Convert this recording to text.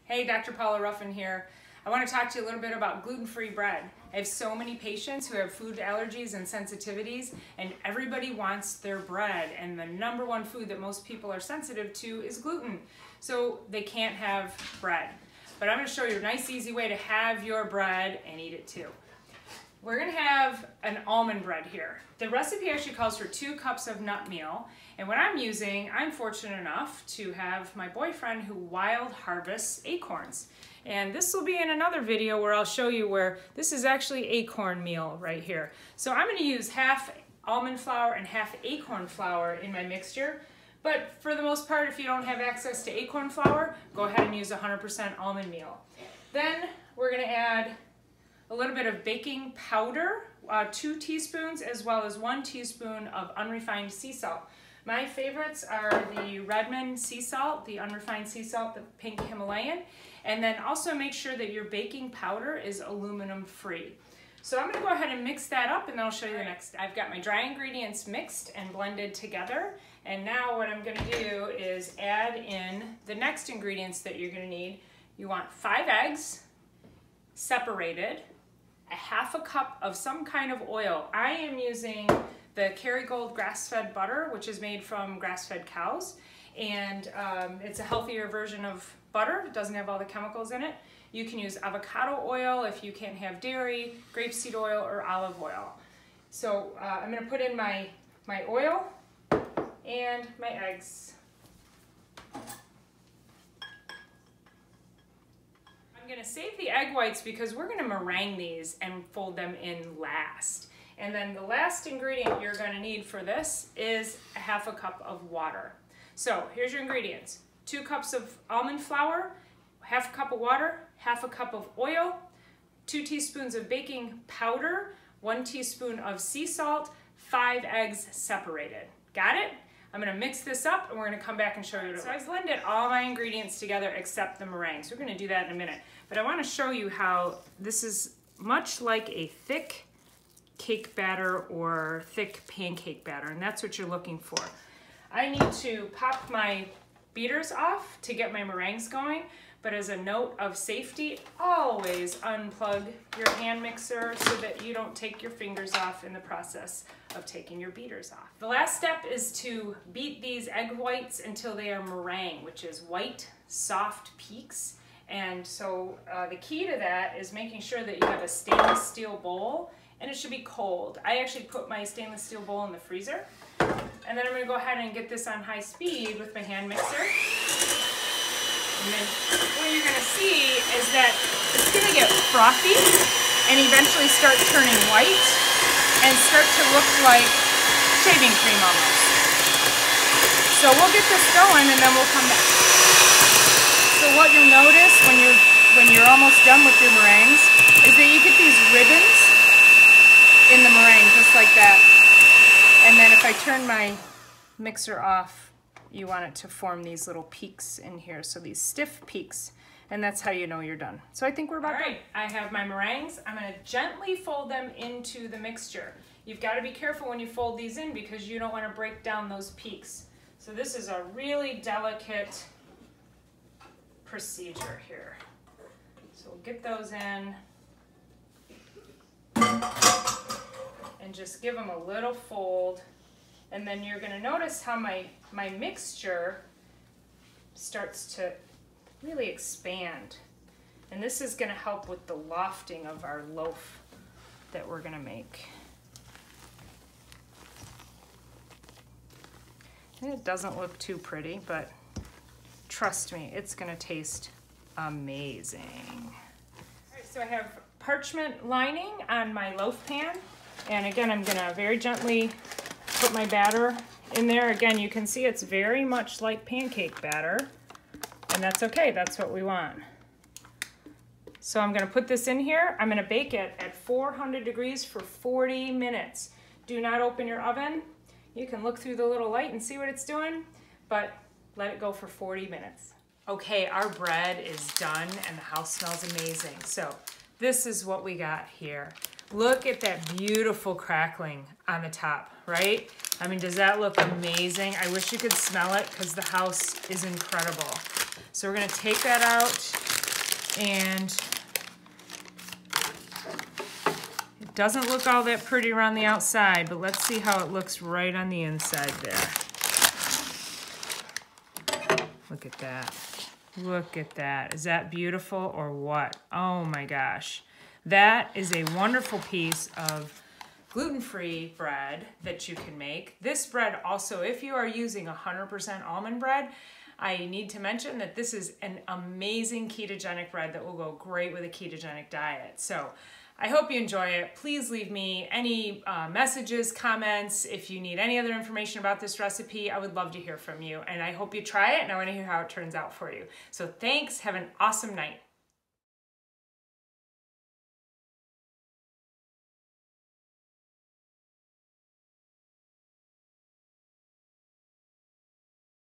Hey, Dr. Paula Ruffin here. I want to talk to you a little bit about gluten-free bread. I have so many patients who have food allergies and sensitivities, and everybody wants their bread, and the number one food that most people are sensitive to is gluten. So they can't have bread. But I'm going to show you a nice, easy way to have your bread and eat it too. We're going to have an almond bread here. The recipe actually calls for 2 cups of nut meal. And what I'm fortunate enough to have my boyfriend who wild harvests acorns. And this will be in another video where I'll show you where this is actually acorn meal right here. So I'm going to use half almond flour and half acorn flour in my mixture. But for the most part, if you don't have access to acorn flour, go ahead and use 100% almond meal. Then we're going to add a little bit of baking powder, 2 teaspoons, as well as 1 teaspoon of unrefined sea salt. My favorites are the Redmond sea salt, the unrefined sea salt, the pink Himalayan, and then also make sure that your baking powder is aluminum free. So I'm going to go ahead and mix that up, and then I'll show you the next step. I've got my dry ingredients mixed and blended together, and now what I'm going to do is add in the next ingredients that you're going to need. You want 5 eggs, separated, a half a cup of some kind of oil. I am using the Kerrygold grass-fed butter, which is made from grass-fed cows, and it's a healthier version of butter. It doesn't have all the chemicals in it. You can use avocado oil if you can't have dairy, grapeseed oil, or olive oil. So I'm going to put in my oil and my eggs. I'm going to save the egg whites because we're going to meringue these and fold them in last. And then the last ingredient you're going to need for this is a half a cup of water. So here's your ingredients. 2 cups of almond flour, half a cup of water, half a cup of oil, 2 teaspoons of baking powder, 1 teaspoon of sea salt, 5 eggs separated. Got it? I'm going to mix this up and we're going to come back and show you what it looks like. So I've blended all my ingredients together except the meringue. So we're going to do that in a minute. But I want to show you how this is much like a thick cake batter or thick pancake batter, and that's what you're looking for. I need to pop my beaters off to get my meringues going, but as a note of safety, always unplug your hand mixer so that you don't take your fingers off in the process of taking your beaters off. The last step is to beat these egg whites until they are meringue, which is white, soft peaks. And so the key to that is making sure that you have a stainless steel bowl, and it should be cold. I actually put my stainless steel bowl in the freezer, and then I'm going to go ahead and get this on high speed with my hand mixer. And then what you're going to see is that it's going to get frothy and eventually start turning white and start to look like shaving cream almost. So we'll get this going and then we'll come back. So what you'll notice when you're almost done with your meringues is that you get these ribbons in the meringue, just like that. And then if I turn my mixer off, you want it to form these little peaks in here, so these stiff peaks, and that's how you know you're done. So I think we're about done. I have my meringues. I'm going to gently fold them into the mixture. You've got to be careful when you fold these in because you don't want to break down those peaks. So this is a really delicate procedure here. So we'll get those in and just give them a little fold, and then you're going to notice how my mixture starts to really expand, and this is going to help with the lofting of our loaf that we're going to make. And it doesn't look too pretty, but trust me, it's going to taste amazing. All right, so I have parchment lining on my loaf pan. And again, I'm going to very gently put my batter in there. Again, you can see it's very much like pancake batter, and that's okay. That's what we want. So I'm going to put this in here. I'm going to bake it at 400 degrees for 40 minutes. Do not open your oven. You can look through the little light and see what it's doing, but let it go for 40 minutes. Okay, our bread is done and the house smells amazing. So this is what we got here. Look at that beautiful crackling on the top, right? I mean, does that look amazing? I wish you could smell it because the house is incredible. So we're gonna take that out And it doesn't look all that pretty around the outside, but let's see how it looks right on the inside there. Look at that. Look at that. Is that beautiful or what? Oh my gosh. That is a wonderful piece of gluten-free bread that you can make. This bread also, if you are using 100% almond bread, I need to mention that this is an amazing ketogenic bread that will go great with a ketogenic diet. So I hope you enjoy it. Please leave me any messages, comments. If you need any other information about this recipe, I would love to hear from you. And I hope you try it, and I want to hear how it turns out for you. So thanks. Have an awesome night.